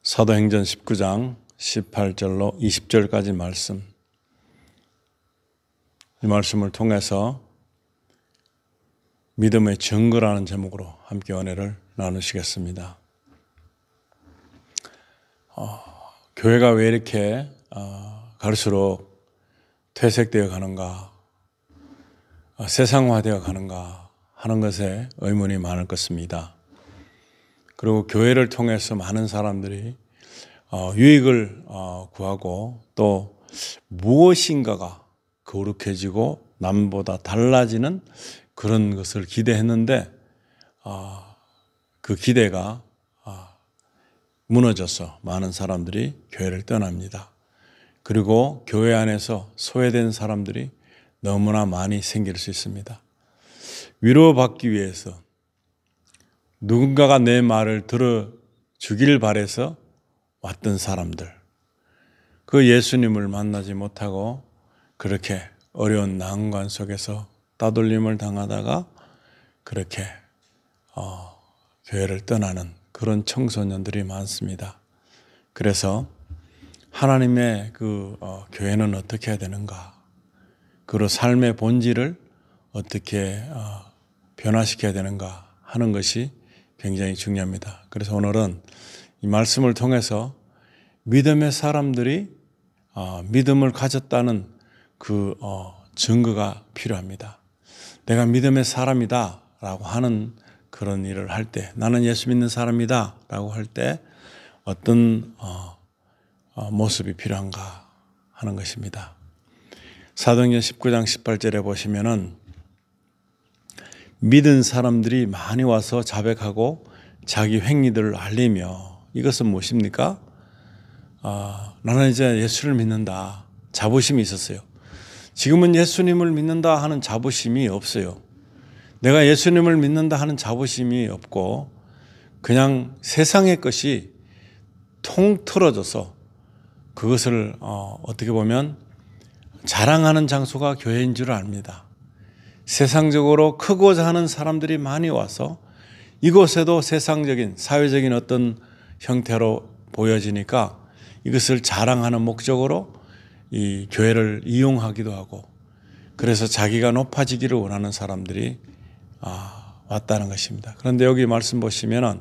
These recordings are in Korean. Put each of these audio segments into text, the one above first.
사도행전 19장 18절로 20절까지 말씀, 이 말씀을 통해서 믿음의 증거라는 제목으로 함께 은혜를 나누시겠습니다. 교회가 왜 이렇게 갈수록 퇴색되어 가는가, 세상화되어 가는가 하는 것에 의문이 많을 것입니다. 그리고 교회를 통해서 많은 사람들이 유익을 구하고 또 무엇인가가 거룩해지고 남보다 달라지는 그런 것을 기대했는데 그 기대가 무너져서 많은 사람들이 교회를 떠납니다. 그리고 교회 안에서 소외된 사람들이 너무나 많이 생길 수 있습니다. 위로받기 위해서 누군가가 내 말을 들어주길 바라서 왔던 사람들, 그 예수님을 만나지 못하고 그렇게 어려운 난관 속에서 따돌림을 당하다가 그렇게 교회를 떠나는 그런 청소년들이 많습니다. 그래서 하나님의 그 교회는 어떻게 해야 되는가, 그리고 삶의 본질을 어떻게 변화시켜야 되는가 하는 것이 굉장히 중요합니다. 그래서 오늘은 이 말씀을 통해서 믿음의 사람들이 믿음을 가졌다는 그 증거가 필요합니다. 내가 믿음의 사람이다 라고 하는 그런 일을 할 때, 나는 예수 믿는 사람이다 라고 할 때 어떤 모습이 필요한가 하는 것입니다. 사도행전 19장 18절에 보시면은 믿은 사람들이 많이 와서 자백하고 자기 행위들을 알리며, 이것은 무엇입니까? 나는 이제 예수를 믿는다. 자부심이 있었어요. 지금은 예수님을 믿는다 하는 자부심이 없어요. 내가 예수님을 믿는다 하는 자부심이 없고 그냥 세상의 것이 통틀어져서 그것을 어떻게 보면 자랑하는 장소가 교회인 줄 압니다. 세상적으로 크고자 하는 사람들이 많이 와서 이곳에도 세상적인 사회적인 어떤 형태로 보여지니까 이것을 자랑하는 목적으로 이 교회를 이용하기도 하고, 그래서 자기가 높아지기를 원하는 사람들이 왔다는 것입니다. 그런데 여기 말씀 보시면은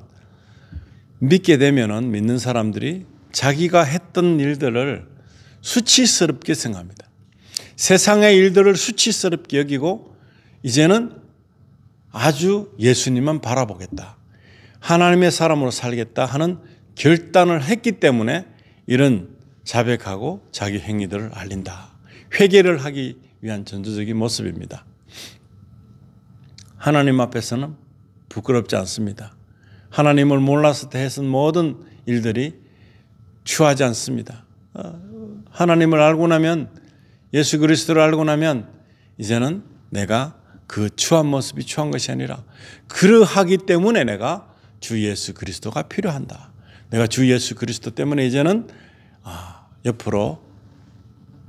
믿게 되면은 믿는 사람들이 자기가 했던 일들을 수치스럽게 생각합니다. 세상의 일들을 수치스럽게 여기고 이제는 아주 예수님만 바라보겠다, 하나님의 사람으로 살겠다 하는 결단을 했기 때문에 이런 자백하고 자기 행위들을 알린다, 회개를 하기 위한 전조적인 모습입니다. 하나님 앞에서는 부끄럽지 않습니다. 하나님을 몰라서 했은 모든 일들이 추하지 않습니다. 하나님을 알고 나면, 예수 그리스도를 알고 나면 이제는 내가 그 추한 모습이 추한 것이 아니라 그러하기 때문에 내가 주 예수 그리스도가 필요한다. 내가 주 예수 그리스도 때문에 이제는 옆으로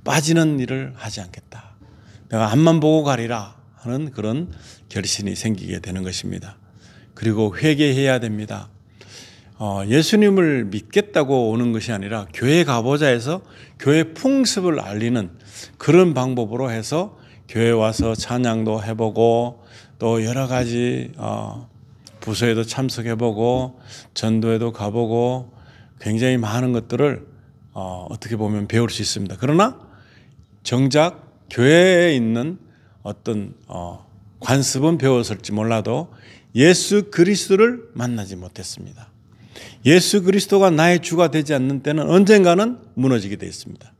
빠지는 일을 하지 않겠다. 내가 앞만 보고 가리라 하는 그런 결심이 생기게 되는 것입니다. 그리고 회개해야 됩니다. 예수님을 믿겠다고 오는 것이 아니라 교회 가보자 해서 교회 풍습을 알리는 그런 방법으로 해서 교회 와서 찬양도 해보고 또 여러 가지 부서에도 참석해보고 전도에도 가보고 굉장히 많은 것들을 어떻게 보면 배울 수 있습니다. 그러나 정작 교회에 있는 어떤 관습은 배웠을지 몰라도 예수 그리스도를 만나지 못했습니다. 예수 그리스도가 나의 주가 되지 않는 때는 언젠가는 무너지게 되어 있습니다.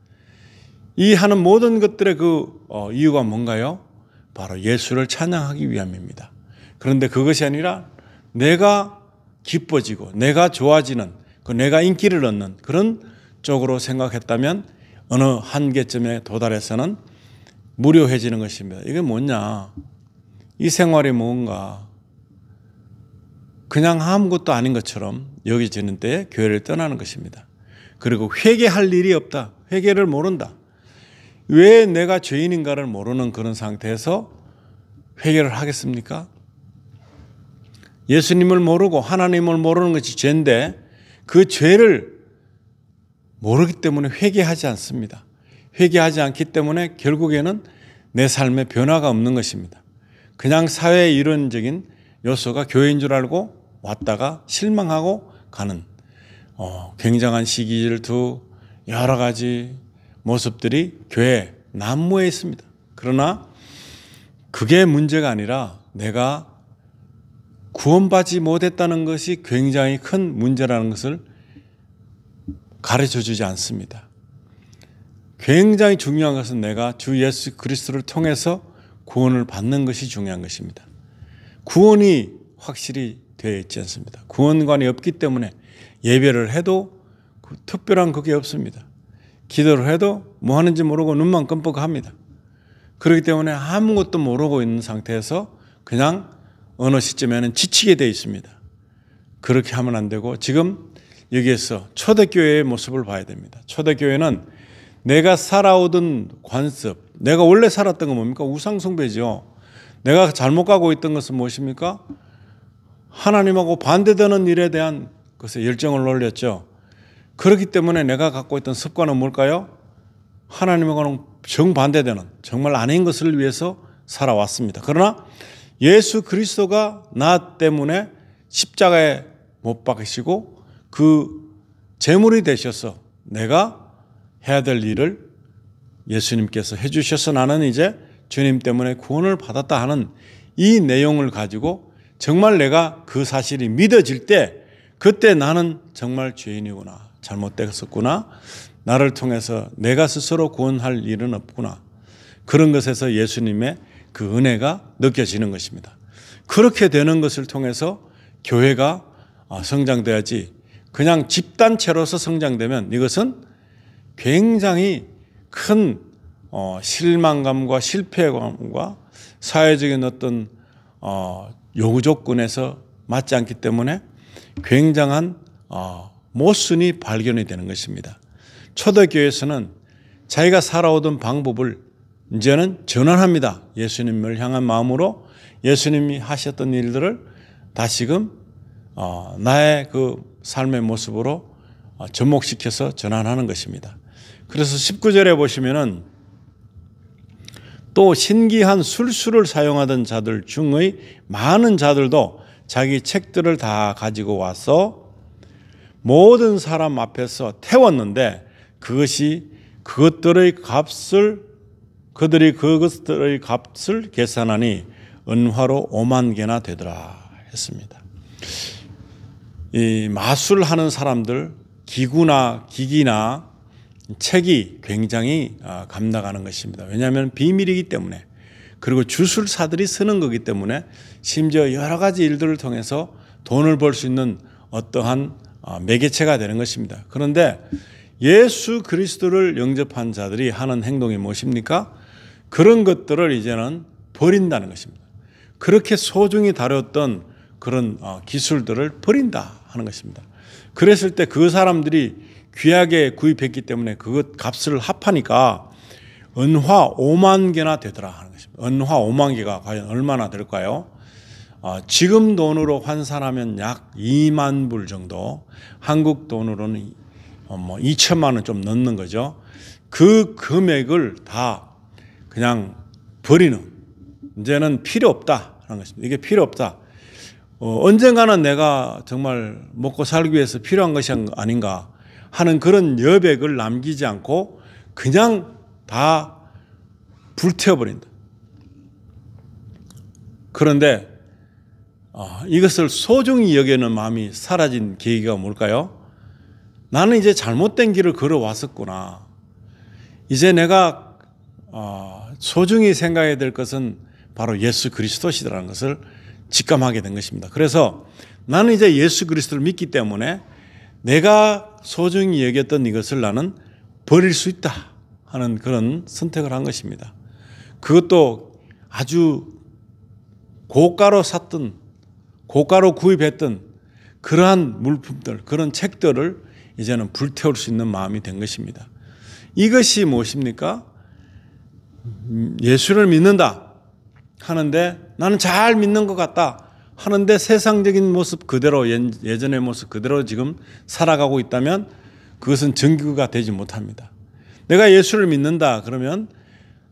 이 하는 모든 것들의 그 이유가 뭔가요? 바로 예수를 찬양하기 위함입니다. 그런데 그것이 아니라 내가 기뻐지고 내가 좋아지는, 내가 인기를 얻는 그런 쪽으로 생각했다면 어느 한계점에 도달해서는 무료해지는 것입니다. 이게 뭐냐? 이 생활이 뭔가 그냥 아무것도 아닌 것처럼 여겨지는 때에 교회를 떠나는 것입니다. 그리고 회개할 일이 없다. 회개를 모른다. 왜 내가 죄인인가를 모르는 그런 상태에서 회개를 하겠습니까? 예수님을 모르고 하나님을 모르는 것이 죄인데 그 죄를 모르기 때문에 회개하지 않습니다. 회개하지 않기 때문에 결국에는 내 삶에 변화가 없는 것입니다. 그냥 사회의 이론적인 요소가 교회인 줄 알고 왔다가 실망하고 가는 굉장한 시기 질투 여러 가지 모습들이 교회 난무에 있습니다. 그러나 그게 문제가 아니라 내가 구원받지 못했다는 것이 굉장히 큰 문제라는 것을 가르쳐 주지 않습니다. 굉장히 중요한 것은 내가 주 예수 그리스도를 통해서 구원을 받는 것이 중요한 것입니다. 구원이 확실히 되어 있지 않습니다. 구원관이 없기 때문에 예배를 해도 특별한 그게 없습니다. 기도를 해도 뭐 하는지 모르고 눈만 끔뻑합니다. 그렇기 때문에 아무것도 모르고 있는 상태에서 그냥 어느 시점에는 지치게 되어 있습니다. 그렇게 하면 안 되고 지금 여기에서 초대교회의 모습을 봐야 됩니다. 초대교회는 내가 살아오던 관습, 내가 원래 살았던 건 뭡니까? 우상숭배죠. 내가 잘못 가고 있던 것은 무엇입니까? 하나님하고 반대되는 일에 대한 것에 열정을 올렸죠. 그렇기 때문에 내가 갖고 있던 습관은 뭘까요? 하나님하고는 정반대되는 정말 아닌 것을 위해서 살아왔습니다. 그러나 예수 그리스도가 나 때문에 십자가에 못 박히시고 그 제물이 되셔서 내가 해야 될 일을 예수님께서 해주셔서 나는 이제 주님 때문에 구원을 받았다 하는 이 내용을 가지고 정말 내가 그 사실이 믿어질 때 그때 나는 정말 죄인이구나, 잘못됐었구나, 나를 통해서 내가 스스로 구원할 일은 없구나, 그런 것에서 예수님의 그 은혜가 느껴지는 것입니다. 그렇게 되는 것을 통해서 교회가 성장돼야지 그냥 집단체로서 성장되면 이것은 굉장히 큰 실망감과 실패감과 사회적인 어떤 요구 조건에서 맞지 않기 때문에 굉장한 모순이 발견이 되는 것입니다. 초대교회에서는 자기가 살아오던 방법을 이제는 전환합니다. 예수님을 향한 마음으로 예수님이 하셨던 일들을 다시금 나의 그 삶의 모습으로 접목시켜서 전환하는 것입니다. 그래서 19절에 보시면은 또 신기한 술수를 사용하던 자들 중의 많은 자들도 자기 책들을 다 가지고 와서 모든 사람 앞에서 태웠는데 그들이 그것들의 값을 계산하니 은화로 5만 개나 되더라 했습니다. 이 마술하는 사람들, 기기나 책이 굉장히 감당하는 것입니다. 왜냐하면 비밀이기 때문에, 그리고 주술사들이 쓰는 거기 때문에, 심지어 여러 가지 일들을 통해서 돈을 벌 수 있는 어떠한 매개체가 되는 것입니다. 그런데 예수 그리스도를 영접한 자들이 하는 행동이 무엇입니까? 그런 것들을 이제는 버린다는 것입니다. 그렇게 소중히 다뤘던 그런 기술들을 버린다 하는 것입니다. 그랬을 때 그 사람들이 귀하게 구입했기 때문에 그것 값을 합하니까 은화 5만 개나 되더라 하는 것입니다. 은화 5만 개가 과연 얼마나 될까요? 지금 돈으로 환산하면 약 2만 불 정도, 한국 돈으로는 2천만 원 좀 넘는 거죠. 그 금액을 다 그냥 버리는, 이제는 필요 없다 하는 것입니다. 이게 필요 없다. 언젠가는 내가 정말 먹고 살기 위해서 필요한 것이 아닌가 하는 그런 여백을 남기지 않고 그냥 다 불태워버린다. 그런데 이것을 소중히 여기는 마음이 사라진 계기가 뭘까요? 나는 이제 잘못된 길을 걸어왔었구나. 이제 내가 소중히 생각해야 될 것은 바로 예수 그리스도시라는 것을 직감하게 된 것입니다. 그래서 나는 이제 예수 그리스도를 믿기 때문에 내가 소중히 여겼던 이것을 나는 버릴 수 있다 하는 그런 선택을 한 것입니다. 그것도 아주 고가로 샀던, 고가로 구입했던 그러한 물품들, 그런 책들을 이제는 불태울 수 있는 마음이 된 것입니다. 이것이 무엇입니까? 예수를 믿는다 하는데 나는 잘 믿는 것 같다 하는데 세상적인 모습 그대로, 예전의 모습 그대로 지금 살아가고 있다면 그것은 증거가 되지 못합니다. 내가 예수를 믿는다 그러면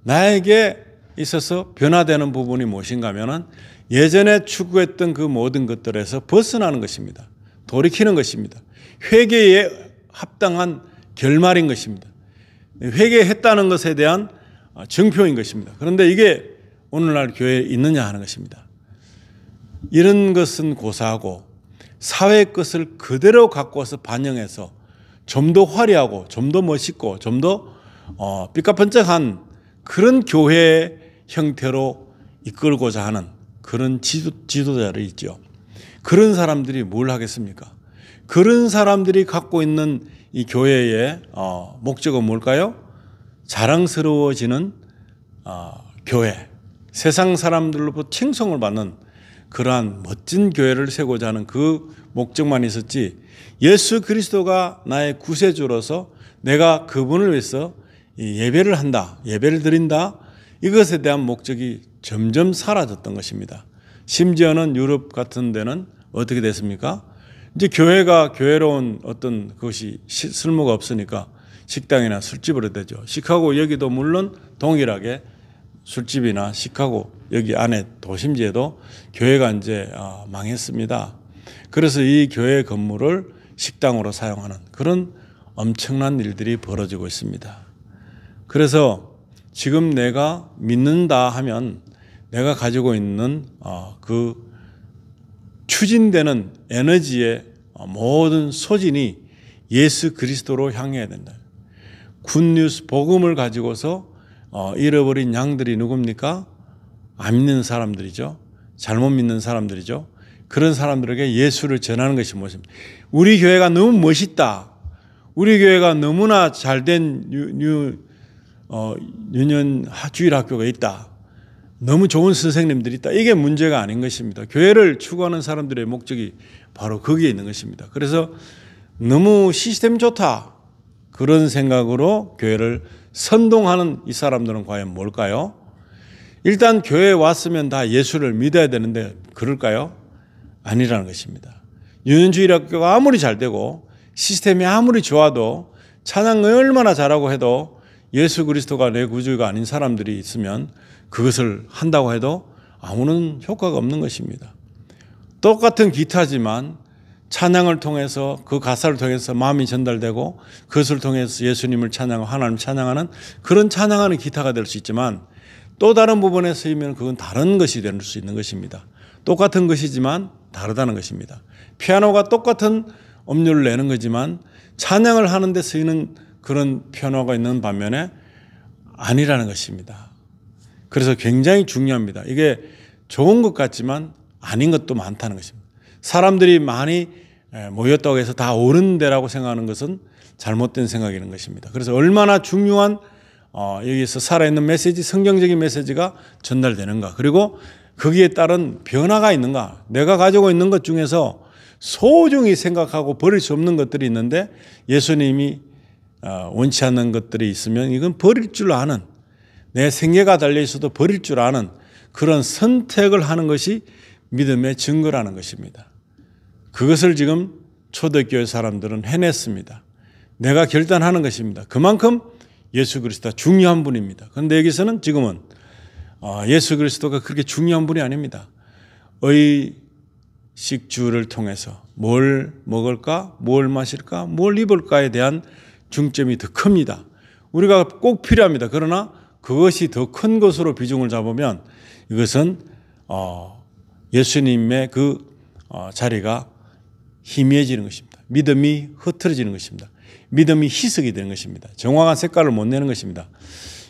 나에게 있어서 변화되는 부분이 무엇인가 하면은 예전에 추구했던 그 모든 것들에서 벗어나는 것입니다. 돌이키는 것입니다. 회개에 합당한 결말인 것입니다. 회개했다는 것에 대한 증표인 것입니다. 그런데 이게 오늘날 교회에 있느냐 하는 것입니다. 이런 것은 고사하고 사회의 것을 그대로 갖고 와서 반영해서 좀 더 화려하고 좀 더 멋있고 좀 더 삐까뻔쩍한 그런 교회 형태로 이끌고자 하는 그런 지도자들이 있죠. 그런 사람들이 뭘 하겠습니까? 그런 사람들이 갖고 있는 이 교회의 목적은 뭘까요? 자랑스러워지는 교회, 세상 사람들로부터 칭송을 받는 그러한 멋진 교회를 세우고자 하는 그 목적만 있었지, 예수 그리스도가 나의 구세주로서 내가 그분을 위해서 예배를 한다, 예배를 드린다, 이것에 대한 목적이 점점 사라졌던 것입니다. 심지어는 유럽 같은 데는 어떻게 됐습니까? 이제 교회가 교회로운 어떤 것이 쓸모가 없으니까 식당이나 술집으로 되죠. 시카고 여기도 물론 동일하게 술집이나 시카고 여기 안에 도심지에도 교회가 이제 망했습니다. 그래서 이 교회 건물을 식당으로 사용하는 그런 엄청난 일들이 벌어지고 있습니다. 그래서 지금 내가 믿는다 하면 내가 가지고 있는 그 추진되는 에너지의 모든 소진이 예수 그리스도로 향해야 된다. 굿뉴스 복음을 가지고서 잃어버린 양들이 누굽니까? 안 믿는 사람들이죠. 잘못 믿는 사람들이죠. 그런 사람들에게 예수를 전하는 것이 무엇입니까? 우리 교회가 너무 멋있다. 우리 교회가 너무나 잘된 유년주일 학교가 있다. 너무 좋은 선생님들이 있다. 이게 문제가 아닌 것입니다. 교회를 추구하는 사람들의 목적이 바로 거기에 있는 것입니다. 그래서 너무 시스템 좋다. 그런 생각으로 교회를 선동하는 이 사람들은 과연 뭘까요? 일단 교회에 왔으면 다 예수를 믿어야 되는데 그럴까요? 아니라는 것입니다. 유년주일 학교가 아무리 잘 되고 시스템이 아무리 좋아도 찬양을 얼마나 잘하고 해도 예수 그리스도가 내 구주가 아닌 사람들이 있으면 그것을 한다고 해도 아무런 효과가 없는 것입니다. 똑같은 기타지만 찬양을 통해서 그 가사를 통해서 마음이 전달되고 그것을 통해서 예수님을 찬양하고 하나님을 찬양하는 그런 찬양하는 기타가 될 수 있지만 또 다른 부분에 쓰이면 그건 다른 것이 될 수 있는 것입니다. 똑같은 것이지만 다르다는 것입니다. 피아노가 똑같은 음료를 내는 거지만 찬양을 하는 데 쓰이는 그런 피아노가 있는 반면에 아니라는 것입니다. 그래서 굉장히 중요합니다. 이게 좋은 것 같지만 아닌 것도 많다는 것입니다. 사람들이 많이 모였다고 해서 다 옳은 데라고 생각하는 것은 잘못된 생각이라는 것입니다. 그래서 얼마나 중요한 여기서 살아있는 메시지, 성경적인 메시지가 전달되는가, 그리고 거기에 따른 변화가 있는가. 내가 가지고 있는 것 중에서 소중히 생각하고 버릴 수 없는 것들이 있는데 예수님이 원치 않는 것들이 있으면 이건 버릴 줄 아는, 내 생애가 달려 있어도 버릴 줄 아는 그런 선택을 하는 것이 믿음의 증거라는 것입니다. 그것을 지금 초대교회 사람들은 해냈습니다. 내가 결단하는 것입니다. 그만큼 예수 그리스도가 중요한 분입니다. 그런데 여기서는 지금은 예수 그리스도가 그렇게 중요한 분이 아닙니다. 의식주를 통해서 뭘 먹을까, 뭘 마실까, 뭘 입을까에 대한 중점이 더 큽니다. 우리가 꼭 필요합니다. 그러나 그것이 더 큰 것으로 비중을 잡으면 이것은 예수님의 그 자리가 희미해지는 것입니다. 믿음이 흐트러지는 것입니다. 믿음이 희석이 되는 것입니다. 정확한 색깔을 못 내는 것입니다.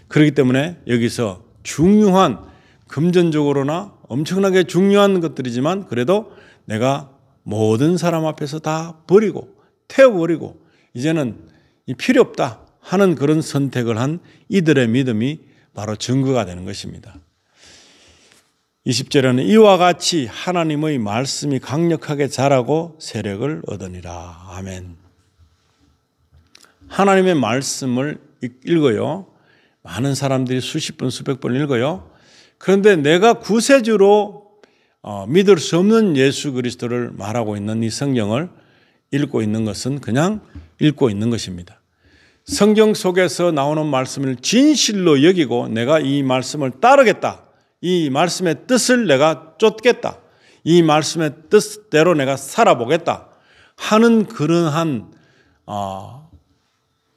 그렇기 때문에 여기서 중요한, 금전적으로나 엄청나게 중요한 것들이지만 그래도 내가 모든 사람 앞에서 다 버리고 태워버리고 이제는 필요 없다 하는 그런 선택을 한 이들의 믿음이 바로 증거가 되는 것입니다. 20절에는 이와 같이 하나님의 말씀이 강력하게 자라고 세력을 얻으니라. 아멘. 하나님의 말씀을 읽어요. 많은 사람들이 수십 번, 수백 번 읽어요. 그런데 내가 구세주로 믿을 수 없는 예수 그리스도를 말하고 있는 이 성경을 읽고 있는 것은 그냥 읽고 있는 것입니다. 성경 속에서 나오는 말씀을 진실로 여기고 내가 이 말씀을 따르겠다. 이 말씀의 뜻을 내가 쫓겠다. 이 말씀의 뜻대로 내가 살아보겠다 하는 그러한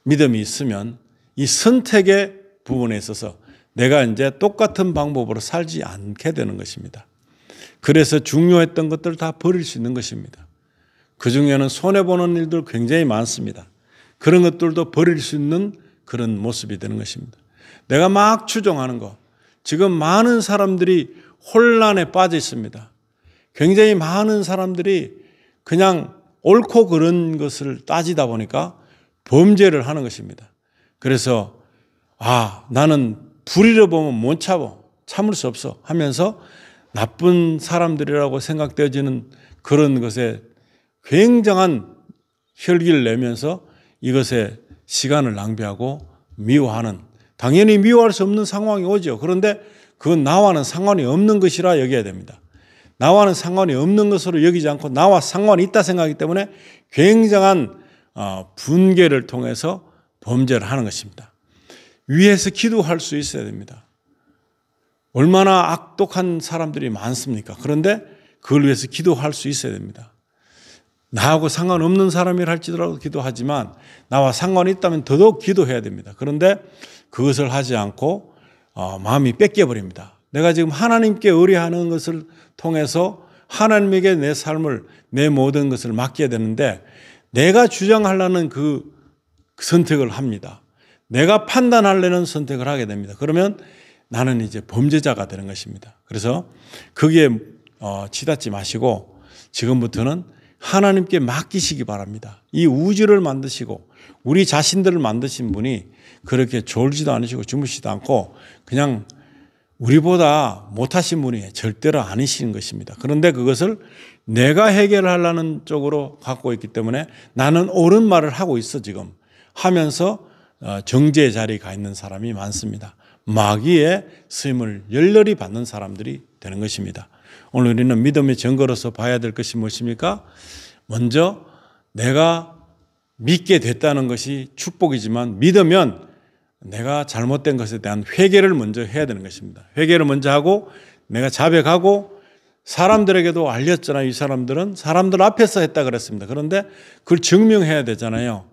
믿음이 있으면 이 선택의 부분에 있어서 내가 이제 똑같은 방법으로 살지 않게 되는 것입니다. 그래서 중요했던 것들을 다 버릴 수 있는 것입니다. 그 중에는 손해보는 일들 굉장히 많습니다. 그런 것들도 버릴 수 있는 그런 모습이 되는 것입니다. 내가 막 추종하는 것. 지금 많은 사람들이 혼란에 빠져 있습니다. 굉장히 많은 사람들이 그냥 옳고 그른 것을 따지다 보니까 범죄를 하는 것입니다. 그래서 나는 불의를 보면 못 참을 수 없어 하면서 나쁜 사람들이라고 생각되어지는 그런 것에 굉장한 혈기를 내면서 이것에 시간을 낭비하고 미워하는, 당연히 미워할 수 없는 상황이 오죠. 그런데 그건 나와는 상관이 없는 것이라 여겨야 됩니다. 나와는 상관이 없는 것으로 여기지 않고 나와 상관이 있다 생각하기 때문에 굉장한 분개를 통해서 범죄를 하는 것입니다. 위에서 기도할 수 있어야 됩니다. 얼마나 악독한 사람들이 많습니까? 그런데 그걸 위해서 기도할 수 있어야 됩니다. 나하고 상관없는 사람이라 할지라도 기도하지만 나와 상관이 있다면 더더욱 기도해야 됩니다. 그런데 그것을 하지 않고 마음이 뺏겨버립니다. 내가 지금 하나님께 의뢰하는 것을 통해서 하나님에게 내 삶을, 내 모든 것을 맡겨야 되는데 내가 주장하려는 그 선택을 합니다. 내가 판단하려는 선택을 하게 됩니다. 그러면 나는 이제 범죄자가 되는 것입니다. 그래서 거기에 치닫지 마시고 지금부터는 하나님께 맡기시기 바랍니다. 이 우주를 만드시고 우리 자신들을 만드신 분이 그렇게 졸지도 않으시고 주무시지도 않고 그냥 우리보다 못하신 분이 절대로 아니신 것입니다. 그런데 그것을 내가 해결하려는 쪽으로 갖고 있기 때문에 나는 옳은 말을 하고 있어 지금 하면서 정죄의 자리에 가 있는 사람이 많습니다. 마귀의 쓰임을 열렬히 받는 사람들이 되는 것입니다. 오늘 우리는 믿음의 증거로서 봐야 될 것이 무엇입니까? 먼저 내가 믿게 됐다는 것이 축복이지만 믿으면 내가 잘못된 것에 대한 회개를 먼저 해야 되는 것입니다. 회개를 먼저 하고 내가 자백하고 사람들에게도 알렸잖아요. 이 사람들은 사람들 앞에서 했다 그랬습니다. 그런데 그걸 증명해야 되잖아요.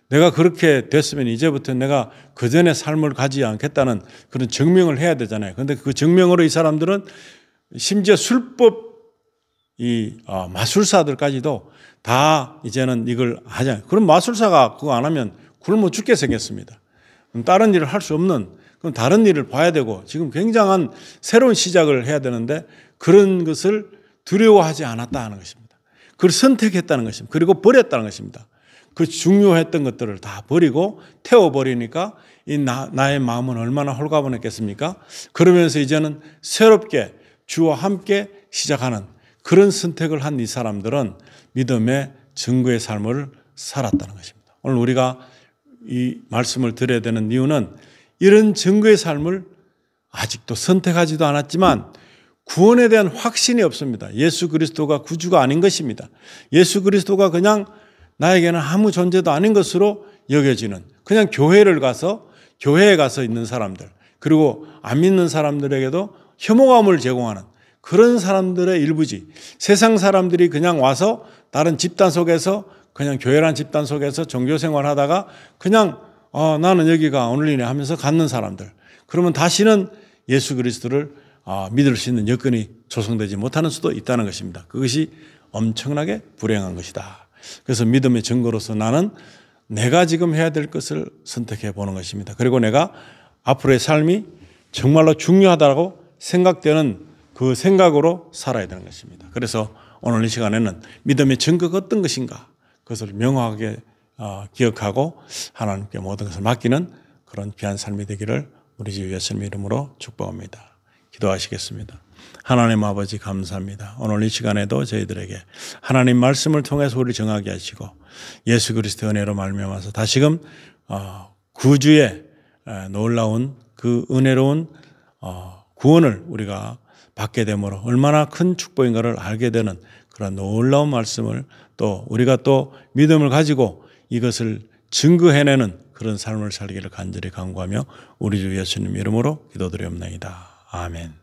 내가 그렇게 됐으면 이제부터 내가 그전의 삶을 가지 않겠다는 그런 증명을 해야 되잖아요. 그런데 그 증명으로 이 사람들은 심지어 술법 마술사들까지도 다 이제는 이걸 하자. 그럼 마술사가 그거 안 하면 굶어 죽게 생겼습니다. 다른 일을 할 수 없는, 그럼 다른 일을 봐야 되고 지금 굉장한 새로운 시작을 해야 되는데 그런 것을 두려워하지 않았다 하는 것입니다. 그걸 선택했다는 것입니다. 그리고 버렸다는 것입니다. 그 중요했던 것들을 다 버리고 태워버리니까 나의 마음은 얼마나 홀가분했겠습니까? 그러면서 이제는 새롭게 주와 함께 시작하는 그런 선택을 한 이 사람들은 믿음의 증거의 삶을 살았다는 것입니다. 오늘 우리가 이 말씀을 드려야 되는 이유는 이런 증거의 삶을 아직도 선택하지도 않았지만 구원에 대한 확신이 없습니다. 예수 그리스도가 구주가 아닌 것입니다. 예수 그리스도가 그냥 나에게는 아무 존재도 아닌 것으로 여겨지는 그냥 교회에 가서 있는 사람들, 그리고 안 믿는 사람들에게도 혐오감을 제공하는 그런 사람들의 일부지. 세상 사람들이 그냥 와서 다른 집단 속에서 그냥 교회란 집단 속에서 종교생활 하다가 그냥 나는 여기가 오늘이네 하면서 갖는 사람들. 그러면 다시는 예수 그리스도를 믿을 수 있는 여건이 조성되지 못하는 수도 있다는 것입니다. 그것이 엄청나게 불행한 것이다. 그래서 믿음의 증거로서 나는 내가 지금 해야 될 것을 선택해 보는 것입니다. 그리고 내가 앞으로의 삶이 정말로 중요하다고 생각되는 그 생각으로 살아야 되는 것입니다. 그래서 오늘 이 시간에는 믿음의 증거가 어떤 것인가 그것을 명확하게 기억하고 하나님께 모든 것을 맡기는 그런 귀한 삶이 되기를 우리 주 예수님의 이름으로 축복합니다. 기도하시겠습니다. 하나님 아버지 감사합니다. 오늘 이 시간에도 저희들에게 하나님 말씀을 통해서 우리를 정하게 하시고 예수 그리스도의 은혜로 말미암아서 다시금 구주의 놀라운 그 은혜로운 구원을 우리가 받게 되므로 얼마나 큰 축복인가를 알게 되는 그런 놀라운 말씀을 또 우리가 또 믿음을 가지고 이것을 증거해내는 그런 삶을 살기를 간절히 간구하며 우리 주 예수님 이름으로 기도드리옵나이다. 아멘.